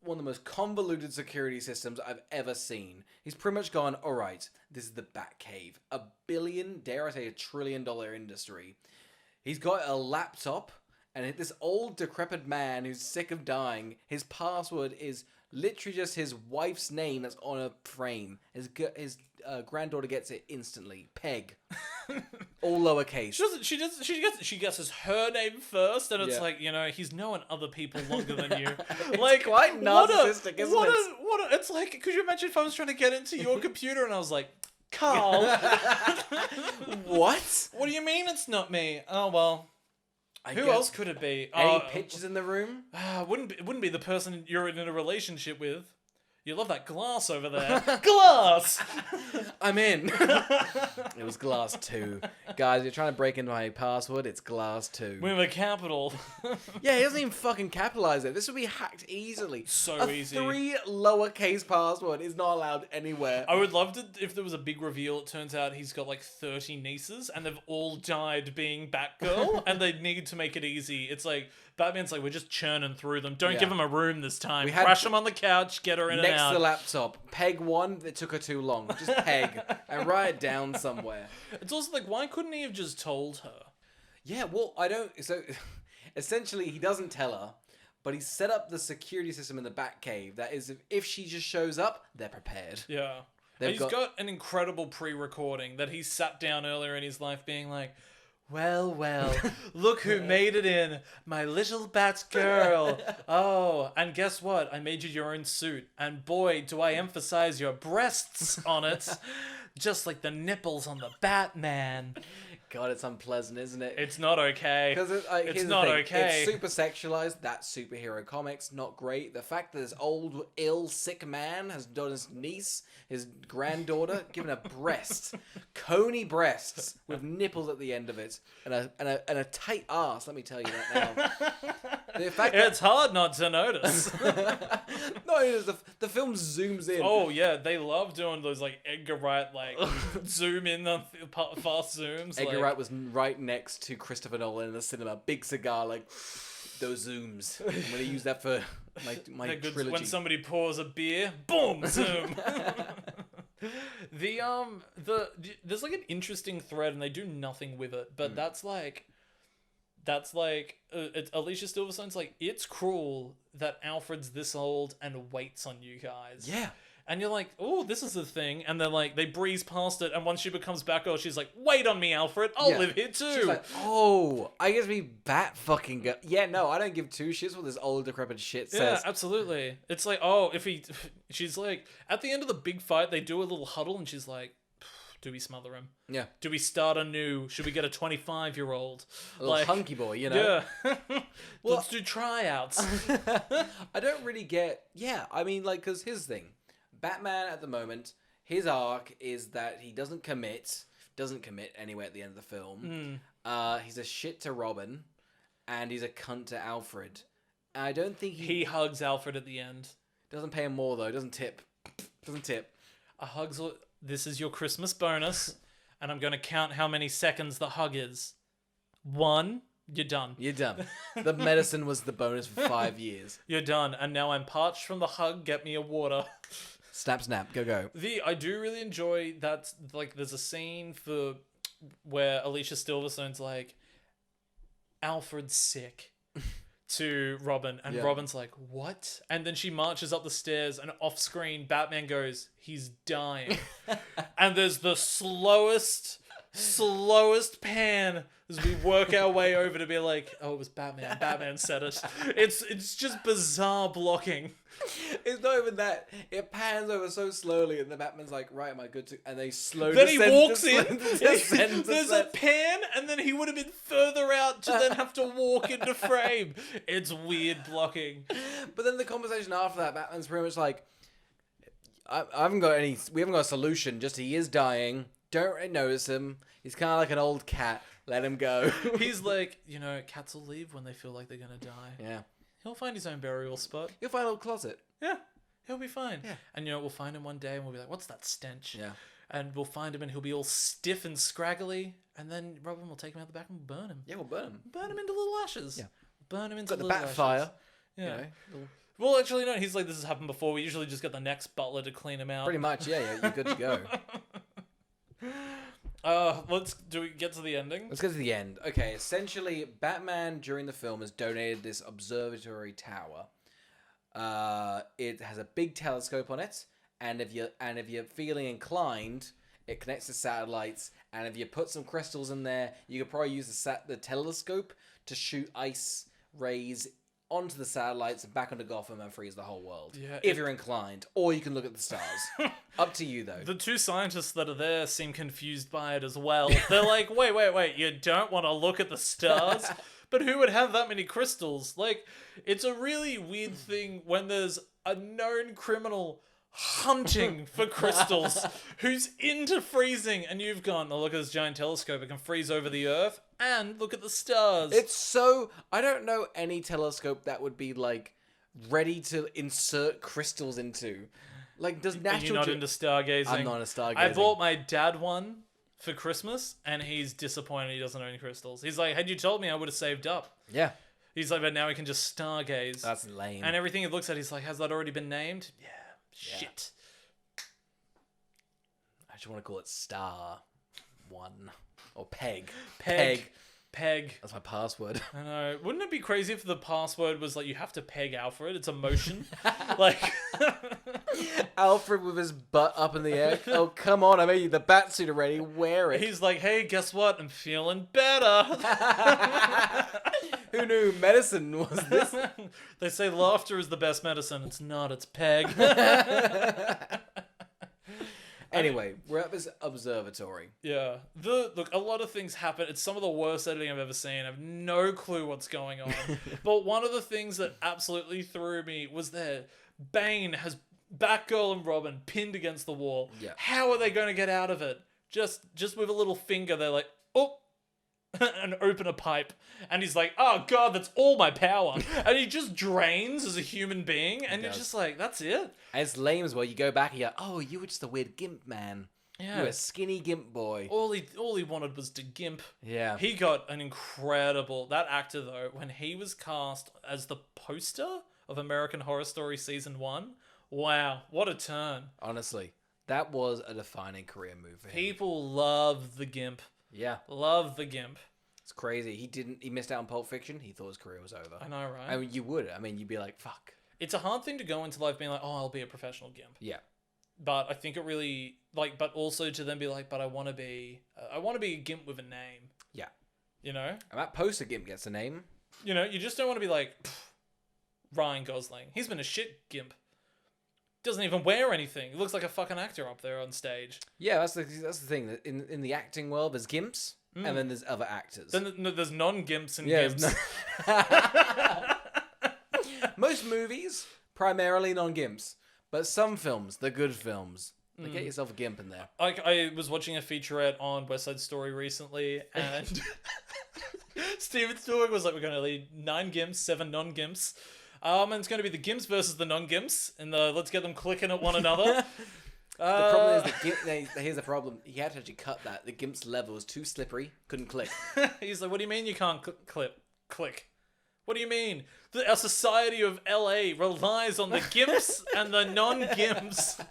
one of the most convoluted security systems I've ever seen. He's pretty much gone, all right, this is the Batcave. $1 billion, dare I say $1 trillion industry. He's got a laptop, and this old decrepit man who's sick of dying, his password is literally just his wife's name that's on a frame. His granddaughter gets it instantly. Peg. All lowercase. She guesses her name first, and it's Yeah. like, you know, he's known other people longer than you. It's like quite narcissistic, isn't it? It's like, could you imagine if I was trying to get into your computer and I was like, Carl, What? what do you mean it's not me? Oh well, who guess- else could it be? Any pictures in the room? Wouldn't be the person you're in a relationship with. You love that glass over there. Glass! I'm in. It was glass 2. Guys, you're trying to break into my password, it's glass 2. With a capital. Yeah, he doesn't even fucking capitalize it. This would be hacked easily. So easy. A 3 lowercase password is not allowed anywhere. I would love to, if there was a big reveal, it turns out he's got like 30 nieces and they've all died being Batgirl and they need to make it easy. It's like, Batman's like, we're just churning through them. Don't give him a room this time. We had- Crash him on the couch, get her in and Next out. to the laptop. Peg 1, it took her too long. Just peg. And write it down somewhere. It's also like, why couldn't he have just told her? Yeah, well, I don't... So, essentially, he doesn't tell her, but he's set up the security system in the Batcave. That is, if she just shows up, they're prepared. Yeah. They've And he's got an incredible pre-recording that he sat down earlier in his life being like, well, look who made it in. My little bat girl. Oh, and guess what? I made you your own suit. And boy, do I emphasize your breasts on it. Just like the nipples on the Batman. God, it's unpleasant, isn't it? It's not okay. Because It's not okay. It's super sexualized. That's superhero comics. Not great. The fact that this old, ill, sick man has done his niece, his granddaughter, given a breast, coney breasts with nipples at the end of it, and a tight ass. Let me tell you that now. The fact that It's hard not to notice. no, it is the film zooms in. Oh yeah, they love doing those like Edgar Wright like zoom in on fast zooms. Edgar like, Wright was right next to Christopher Nolan in the cinema. Big cigar, like those zooms. I'm gonna use that for my they're good trilogy. when somebody pours a beer, boom, zoom. There's like an interesting thread, and they do nothing with it. But that's like it's Alicia Silverstone's like, it's cruel that Alfred's this old and waits on you guys. Yeah. And you're like, oh, this is the thing. And then like they breeze past it, and once she becomes Batgirl, she's like, wait on me, Alfred. I'll live here too. She's like, oh, I guess we bat fucking go. Yeah, no, I don't give two shits what this old decrepit shit Yeah, says. absolutely. It's like, oh, she's like, at the end of the big fight, they do a little huddle, and she's like, do we smother him? Yeah. Do we start anew? Should we get a 25-year-old? A little hunky boy, you know? Yeah. Let's do tryouts. I don't really get... Yeah, I mean, like, because here's the thing. Batman, at the moment, his arc is that he doesn't commit anyway at the end of the film. He's a shit to Robin, and he's a cunt to Alfred. And I don't think He hugs Alfred at the end. doesn't pay him more, though. Doesn't tip. A hug's... This is your Christmas bonus, and I'm going to count how many seconds the hug is. 1, you're done. You're done. The medicine was the bonus for 5 years. You're done, and now I'm parched from the hug. Get me a water. Snap, snap. Go. I do really enjoy that. Like, there's a scene where Alicia Silverstone's like, Alfred's sick. To Robin, and Robin's like, what? And then she marches up the stairs, and off screen Batman goes, he's dying. And there's the slowest pan as we work our way over to be like, oh, it was Batman said it. It's just bizarre blocking. It's not even that. It pans over so slowly, and the Batman's like, right, am I good to... And they slowly Then he walks in. descend. There's a pan, and then he would have been further out to then have to walk into frame. It's weird blocking. But then the conversation after that, Batman's pretty much like, we haven't got a solution, just he is dying. Don't really notice him. He's kind of like an old cat. Let him go. He's like, cats will leave when they feel like they're going to die. Yeah. He'll find his own burial spot. You'll find a little closet. Yeah, he'll be fine. Yeah. And we'll find him one day and we'll be like, what's that stench? Yeah. And we'll find him and he'll be all stiff and scraggly. And then Robin will take him out the back and burn him. Yeah, we'll burn him. Burn him into little ashes. Yeah. Burn him into Got the little bat ashes. fire. Yeah. You know, Well, actually, no. He's like, this has happened before. We usually just get the next butler to clean him out. pretty much, yeah, you're good to go. Do we get to the ending? Let's get to the end. Okay, essentially, Batman during the film has donated this observatory tower. It has a big telescope on it, and if you're feeling inclined, it connects to satellites. And if you put some crystals in there, you could probably use the telescope to shoot ice rays onto the satellites and back onto Gotham and freeze the whole world. Yeah, if you're inclined, or you can look at the stars. Up to you, though. The two scientists that are there seem confused by it as well. They're like, wait, you don't want to look at the stars? But who would have that many crystals? Like, it's a really weird thing when there's a known criminal hunting for crystals who's into freezing, and you've gone, oh, look at this giant telescope, it can freeze over the Earth, and look at the stars. It's so... I don't know any telescope that would be, like, ready to insert crystals into. Like, does natural... Are you not into stargazing? I'm not a stargazing. I bought my dad one for Christmas, and he's disappointed he doesn't own any crystals. He's like, had you told me, I would have saved up. Yeah. He's like, but now we can just stargaze. That's lame. And everything he looks at, he's like, has that already been named? Yeah. Shit. I just want to call it Star 1. Or Peg. Peg. That's my password. I know. Wouldn't it be crazy if the password was like, you have to peg Alfred? It's a motion. Like... Alfred with his butt up in the air. Oh, come on. I made you the bat suit already. Wear it. He's like, hey, guess what? I'm feeling better. Who knew medicine was this? They say laughter is the best medicine. It's not. It's peg. Anyway, we're at this observatory. Yeah. Look, a lot of things happen. It's some of the worst editing I've ever seen. I have no clue what's going on. But one of the things that absolutely threw me was that Bane has Batgirl and Robin pinned against the wall. Yeah. How are they going to get out of it? Just with a little finger, they're like, oh, and open a pipe. And he's like, oh god, that's all my power. And he just drains as a human being. And you're just like, that's it? And it's lame as well. You go back and you're, oh, you were just a weird gimp man. Yeah. You were a skinny gimp boy. All he wanted was to gimp. Yeah. He got an incredible... That actor, though, when he was cast as the poster of American Horror Story Season 1, wow, what a turn. Honestly, that was a defining career move for him. People love the gimp. Yeah. Love the gimp. It's crazy. He missed out on Pulp Fiction. He thought his career was over. I know, right? I mean, you would. I mean, you'd be like, fuck. It's a hard thing to go into life being like, oh, I'll be a professional gimp. Yeah. But I think it really... Like, but also to then be like, but I want to be a gimp with a name. Yeah. You know? And that poster gimp gets a name. You know, you just don't want to be like, Ryan Gosling. He's been a shit gimp. Doesn't even wear anything. He looks like a fucking actor up there on stage. Yeah, that's the thing. In the acting world, there's gimps, and then there's other actors. Then there's non-gimps and gimps. Most movies, primarily non-gimps. But some films, the good films, they get yourself a gimp in there. I was watching a featurette on West Side Story recently, and Steven Spielberg was like, we're going to lead 9 gimps, 7 non-gimps. And it's going to be the gimps versus the non-gimps, and let's get them clicking at one another. The problem is here's the problem. He had to actually cut that. The gimp's level was too slippery. Couldn't click. He's like, what do you mean you can't click? What do you mean? Our society of LA relies on the gimps and the non-gimps.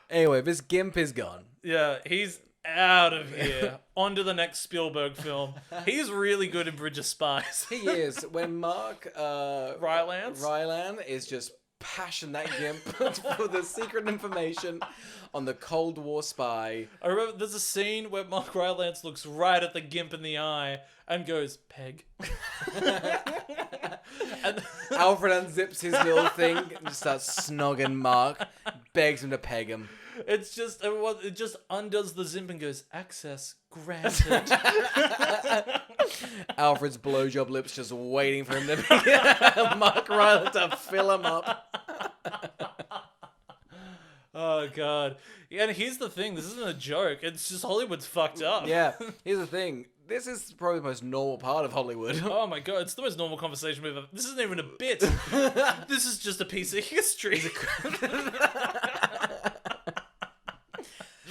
Anyway, this gimp is gone. Yeah, he's out of here. On to the next Spielberg film. He's really good in Bridge of Spies. He is. When Mark Rylance is just passion that gimp for the secret information on the Cold War spy. I remember there's a scene where Mark Rylance looks right at the gimp in the eye and goes, Peg. And Alfred unzips his little thing and just starts snogging Mark, begs him to peg him. It's just, it just undoes the zip and goes, access granted. Alfred's blowjob lips just waiting for him to Mark Rylance to fill him up. Oh, God. Yeah, and here's the thing. This isn't a joke. It's just Hollywood's fucked up. Yeah. Here's the thing. this is probably the most normal part of Hollywood. Oh my god, it's the most normal conversation we've ever... This isn't even a bit. This is just a piece of history.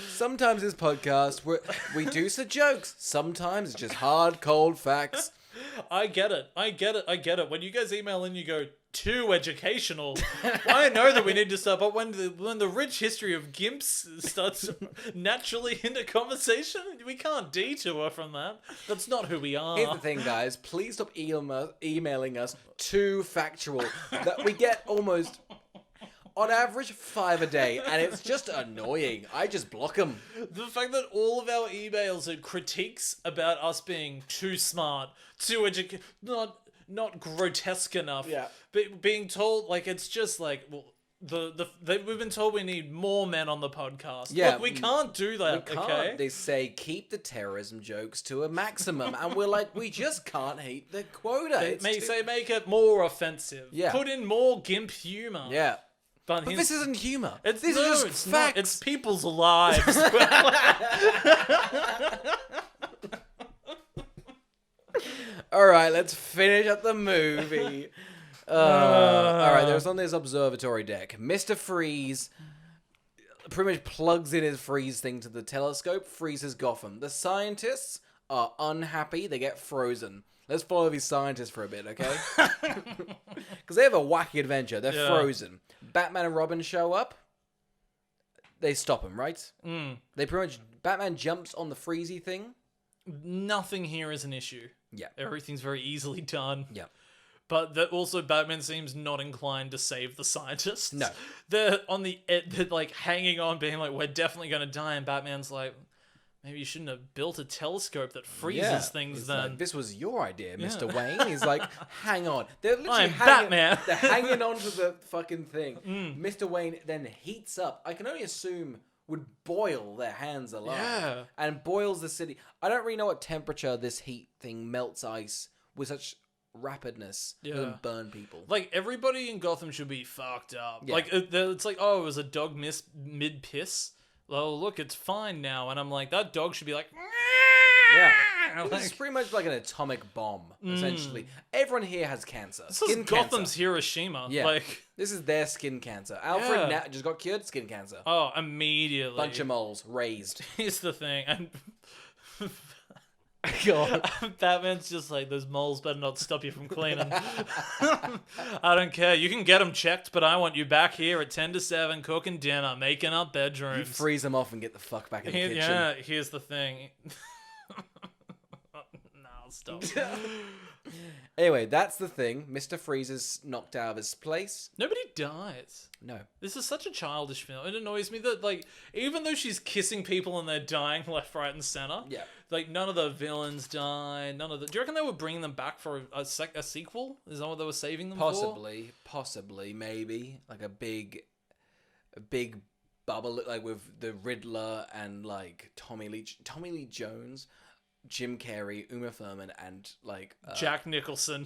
Sometimes this podcast, we do some jokes. Sometimes it's just hard, cold facts. I get it. When you guys email in, you go, too educational. I know that we need to start, but when the rich history of gimps starts naturally into conversation, we can't detour from that. That's not who we are. Here's the thing, guys. Please stop emailing us too factual. That we get almost, on average, 5 a day, and it's just annoying. I just block them. The fact that all of our emails are critiques about us being too smart, too educated, not grotesque enough. Yeah. But being told, like, it's just like, well, we've been told we need more men on the podcast. Yeah. Look, we can't do that, We can't. okay? They say keep the terrorism jokes to a maximum, and we're like, we just can't hate the quota. They It's may too- say make it more offensive. Yeah. Put in more gimp humor. Yeah. But This isn't humor. it's, These no, are just it's facts. not. It's people's lives. All right, let's finish up the movie. All right, there's on this observatory deck. Mr. Freeze pretty much plugs in his freeze thing to the telescope, freezes Gotham. The scientists are unhappy. They get frozen. Let's follow these scientists for a bit, okay? Because they have a wacky adventure. They're frozen. Batman and Robin show up. They stop him, right? They pretty much... Batman jumps on the freezy thing. Nothing here is an issue. Yeah. Everything's very easily done. Yeah. But that also Batman seems not inclined to save the scientists. No. They're on the they're like hanging on, being like, we're definitely gonna die, and Batman's like, maybe you shouldn't have built a telescope that freezes things He's then. like, this was your idea, Mr. Wayne. He's like, hang on. They're literally I'm hanging, Batman. They're hanging on to the fucking thing. Mr. Wayne then heats up. I can only assume would boil their hands alive. Yeah. And boils the city. I don't really know what temperature this heat thing melts ice with such rapidness. It doesn't burn people. Like, everybody in Gotham should be fucked up. Yeah. Like, it's like, oh, it was a dog mid-piss. Well, look, it's fine now. And I'm like, that dog should be like... Yeah. Like, It's pretty much like an atomic bomb, essentially. Everyone here has cancer. this is Skin Gotham's cancer. Hiroshima. Yeah. Like, This is their skin cancer. Alfred Yeah. just got cured skin cancer. oh, immediately. Bunch of moles raised. Here's the thing. And God. Batman's just like, those moles better not stop you from cleaning. I don't care. You can get them checked, but I want you back here at 10 to 7 cooking dinner, making up You bedrooms. freeze them off and get the fuck back in the kitchen. Yeah, here's the thing. No, stop. Anyway, that's the thing. Mr. Freeze is knocked out of his place. Nobody dies. No. This is such a childish film. It annoys me that, like, even though she's kissing people and they're dying left, right, and center, Yeah. like, none of the villains die. None of the. Do you reckon they were bringing them back for a sequel? Is that what they were saving them for? Possibly, maybe. Like a big bubble, like with the Riddler and, like, Tommy Lee Jones, Jim Carrey, Uma Thurman, and, like... Jack Nicholson.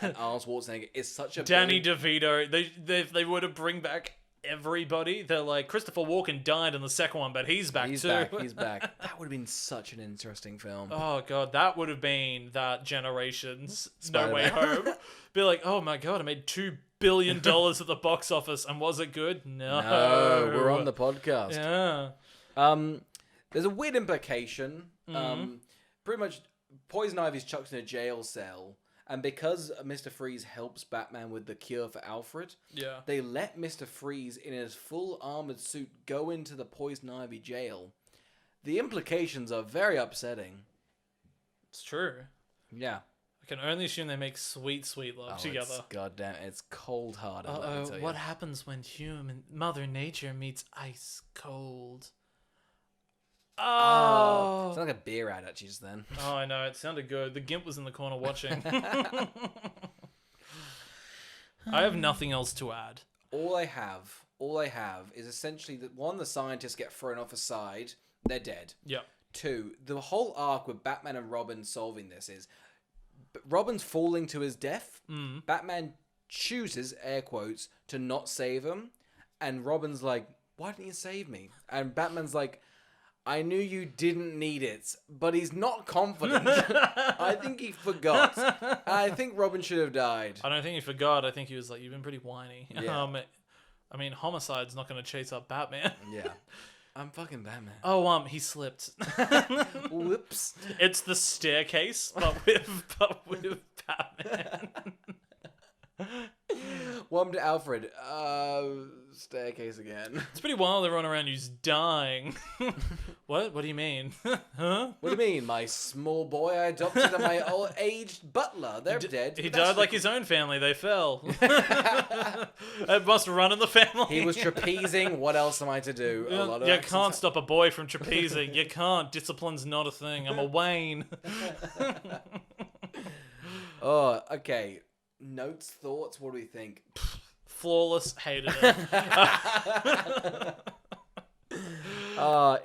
and Arnold Schwarzenegger. It's such a Danny big... DeVito. They were to bring back everybody. They're like, Christopher Walken died in the second one, but he's back too. He's back. That would have been such an interesting film. Oh god, that would have been that generation's No Way Spider-Man. Home. Be like, oh my god, I made $2 billion at the box office, and was it good? No. No, we're on the podcast. Yeah. There's a weird implication. Pretty much, Poison Ivy's chucked in a jail cell, and because Mr. Freeze helps Batman with the cure for Alfred, Yeah. they let Mr. Freeze in his full armored suit go into the Poison Ivy jail. The implications are very upsetting. It's true. Yeah. I can only assume they make sweet, sweet love together. Goddamn, it's cold-hearted. let me tell you. What happens when Mother Nature meets ice cold? Oh. It's like a beer ad actually just then. Oh, I know. It sounded good. The Gimp was in the corner watching. I have nothing else to add. All I have is essentially that one, the scientists get thrown off a side, they're dead. Yeah. Two, the whole arc with Batman and Robin solving this is Robin's falling to his death. Batman chooses, air quotes, to not save him. And Robin's like, why didn't you save me? And Batman's like, I knew you didn't need it, but he's not confident. I think he forgot. I think Robin should have died. I don't think he forgot. I think he was like, you've been pretty whiny. Yeah. I mean, Homicide's not going to chase up Batman. Yeah. I'm fucking Batman. Oh, he slipped. Whoops. It's the staircase, but with Batman. Welcome to Alfred. Staircase again. It's pretty wild. Everyone around you's dying. What? What do you mean? Huh? What do you mean? My small boy I adopted and my old-aged butler. They're dead. He died like his own family. They fell. It must run in the family. He was trapezing. What else am I to do? A lot of You accents. can't stop a boy from trapezing. You can't. Discipline's not a thing. I'm a Wayne. Oh, okay. Notes, thoughts. What do we think? Flawless. Hated it.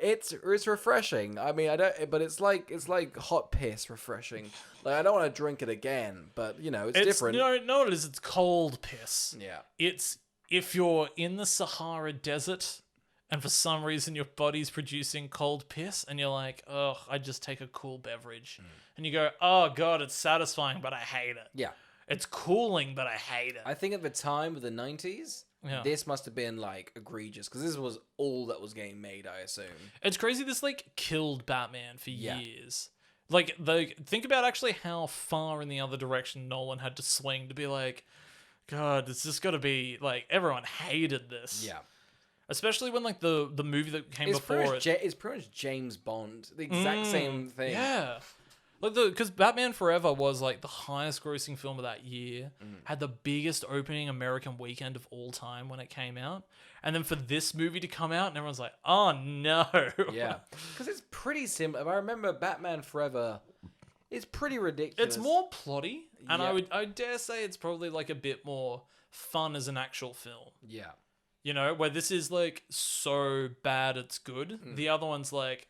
It's refreshing. I mean, I don't, but it's like hot piss refreshing. Like I don't want to drink it again, but it's different. You know what it is? It's cold piss. Yeah. It's if you're in the Sahara Desert and for some reason your body's producing cold piss and you're like, oh, I just take a cool beverage. And you go, oh God, it's satisfying, but I hate it. Yeah. It's cooling, but I hate it. I think at the time of the 90s, this must have been like egregious because this was all that was getting made, I assume. It's crazy. This like killed Batman for years. Like, think about actually how far in the other direction Nolan had to swing to be like, God, it's just got to be like everyone hated this. Yeah. Especially when like the movie that came before it. It's pretty much James Bond, the exact same thing. Yeah. Like because Batman Forever was like the highest grossing film of that year, had the biggest opening American weekend of all time when it came out. And then for this movie to come out and everyone's like, oh no. Yeah. Because it's pretty similar. If I remember Batman Forever, it's pretty ridiculous. It's more plotty. And I dare say it's probably like a bit more fun as an actual film. Yeah. You know, where this is like so bad it's good. The other one's like,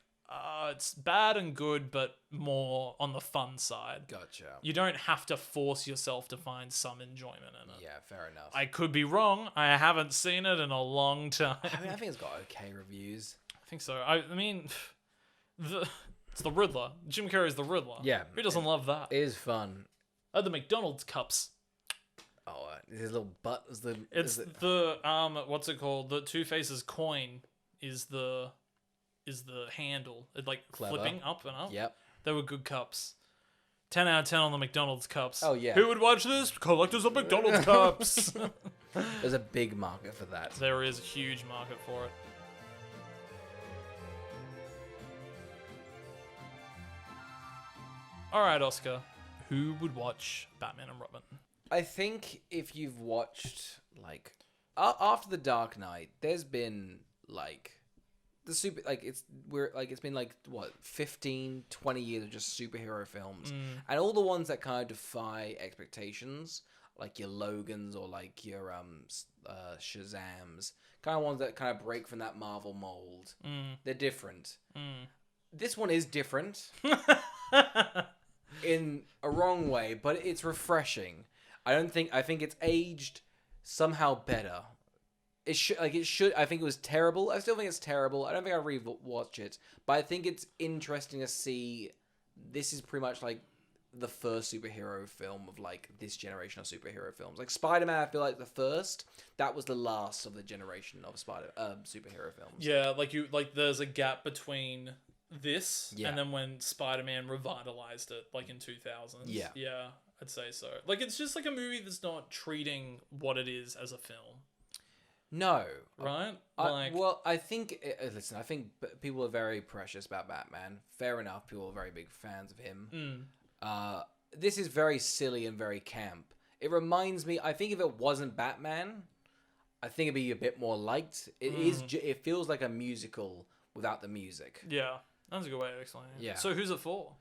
it's bad and good, but more on the fun side. Gotcha. You don't have to force yourself to find some enjoyment in it. Yeah, fair enough. I could be wrong. I haven't seen it in a long time. I mean, I think it's got okay reviews. I think so. I mean, it's the Riddler. Jim Carrey's the Riddler. Yeah. Who doesn't love that? It is fun. Oh, the McDonald's cups. Oh, his little butt is the... It's the what's it called? The Two Faces coin is the handle. It like Clever. flipping up and up. Yep. They were good cups. 10 out of 10 on the McDonald's cups. Oh, yeah. Who would watch this? Collectors of McDonald's cups. There's a big market for that. There is a huge market for it. All right, Oscar. Who would watch Batman and Robin? I think if you've watched, like, after The Dark Knight, there's been, like... it's been like what 15 20 years of just superhero films and all the ones that kind of defy expectations, like your Logans or like your Shazams, kind of ones that kind of break from that Marvel mold. They're different. This one is different in a wrong way, but it's refreshing. I think it's aged somehow better. It should. I think it was terrible. I still think it's terrible. I don't think I'll rewatch it, but I think it's interesting to see. This is pretty much like the first superhero film of like this generation of superhero films. Like Spider-Man, I feel like the first. That was the last of the generation of superhero films. Yeah, there's a gap between this and then when Spider-Man revitalized it, like in 2000s. Yeah, I'd say so. Like it's just like a movie that's not treating what it is as a film. No. Right? I think... Listen, I think people are very precious about Batman. Fair enough. People are very big fans of him. This is very silly and very camp. It reminds me... I think if it wasn't Batman, I think it'd be a bit more liked. It feels like a musical without the music. Yeah. That's a good way of explaining it. Yeah. So who's it for?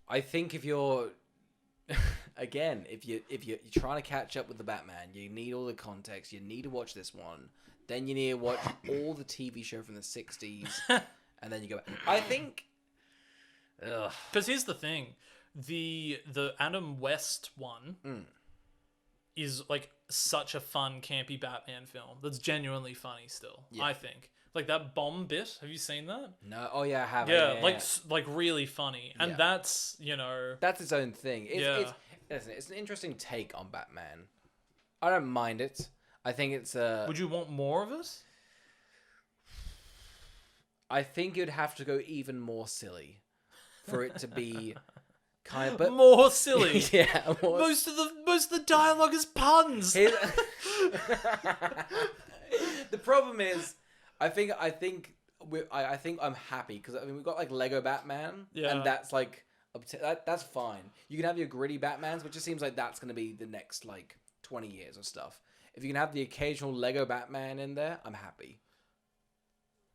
I think if you're... Again, if you're trying to catch up with the Batman, you need all the context. You need to watch this one. Then you need to watch all the TV show from the 60s. And then you go back. I think... Because here's the thing. The Adam West one is like such a fun, campy Batman film that's genuinely funny still, I think. Like that bomb bit. Have you seen that? No. Oh yeah, I have. Yeah, like really funny, and Yeah. that's, you know, That's its own thing. It's an interesting take on Batman. I don't mind it. I think it's Would you want more of it? I think you'd have to go even more silly for it to be kind of. But More silly. yeah. More, Most of the dialogue is puns. the problem is, I think I'm happy because I mean we've got like Lego Batman, Yeah. and that's like that's fine. You can have your gritty Batmans, which just seems like that's going to be the next like 20 years of stuff. If you can have the occasional Lego Batman in there, I'm happy.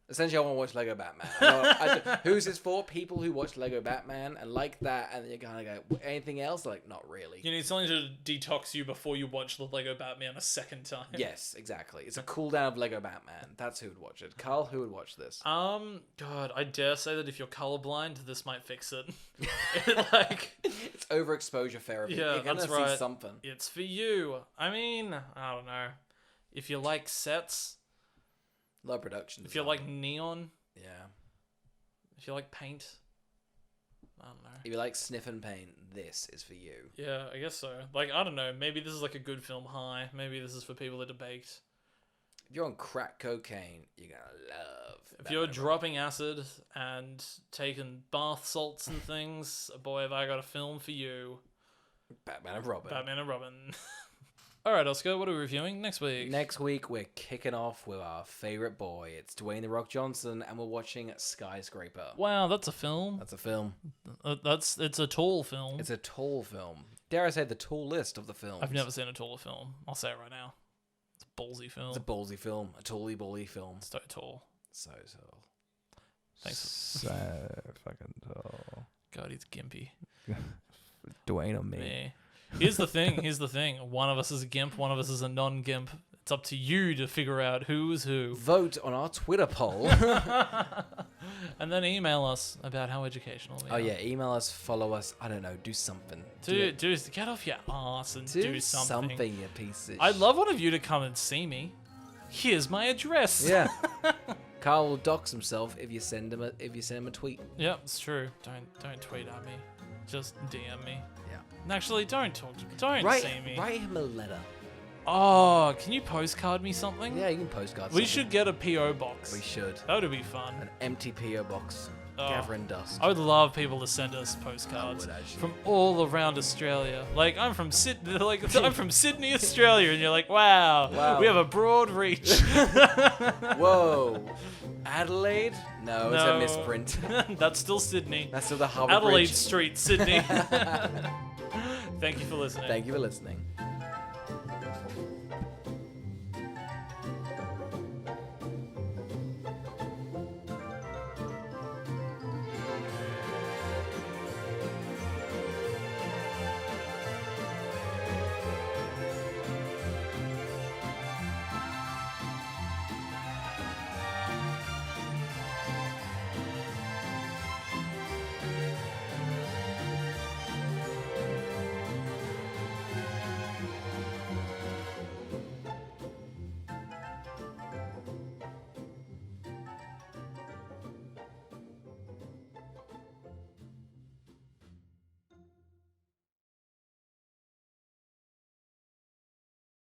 Essentially, I want to watch Lego Batman. Who's this for? People who watch Lego Batman and like that, and then you kind of go, anything else? Like, not really. You need something to detox you before you watch the Lego Batman a second time. Yes, exactly. It's a cool down of Lego Batman. That's who would watch it. Carl, who would watch this? God, I dare say that if you're colorblind, this might fix it. Like, It's overexposure therapy. yeah, You're gonna that's see right. something. It's for you. I mean, I don't know. If you like sets, A lot of production. if you design. like neon, Yeah. if you like paint, I don't know. If you like sniff and paint, this is for you. Yeah, I guess so. Like, I don't know. Maybe this is like a good film high. Maybe this is for people that are baked. If you're on crack cocaine, you're gonna love. If you're dropping acid and taking bath salts and things, boy, have I got a film for you. Batman and Robin. Batman and Robin. All right, Oscar, what are we reviewing next week? Next week, we're kicking off with our favorite boy. It's Dwayne The Rock Johnson, and we're watching Skyscraper. Wow, that's a film. That's a film. It's a tall film. It's a tall film. Dare I say, the tallest of the films. I've never seen a taller film. I'll say it right now. It's a ballsy film. It's a ballsy film. A tally bally film. so tall. So tall. Thanks. So fucking tall. God, he's gimpy. Dwayne or me? Me. Here's the thing. One of us is a gimp. One of us is a non-gimp. It's up to you to figure out who's who. Vote on our Twitter poll. And then email us about how educational we are. Oh yeah, email us, follow us. I don't know, do something. Get off your ass and do something. you piece of I'd love one of you to come and see me. Here's my address. Yeah. Carl will dox himself if you send him a tweet. Yep, it's true. Don't tweet at me. Just DM me. Yeah. And actually, don't talk to me. Don't see me. Write him a letter. Oh, can you postcard me something? Yeah, you can postcard We something. should get a PO box. We should. That would be fun. An empty PO box. Oh. Gathering dust. I would love people to send us postcards I would, actually. from all around Australia. Like I'm from Sydney, I'm from Sydney, Australia, and you're like, wow. We have a broad reach. Whoa. Adelaide? No, it's a misprint. That's still Sydney. That's still the Harbour Adelaide Bridge. Street, Sydney. Thank you for listening. Thank you for listening.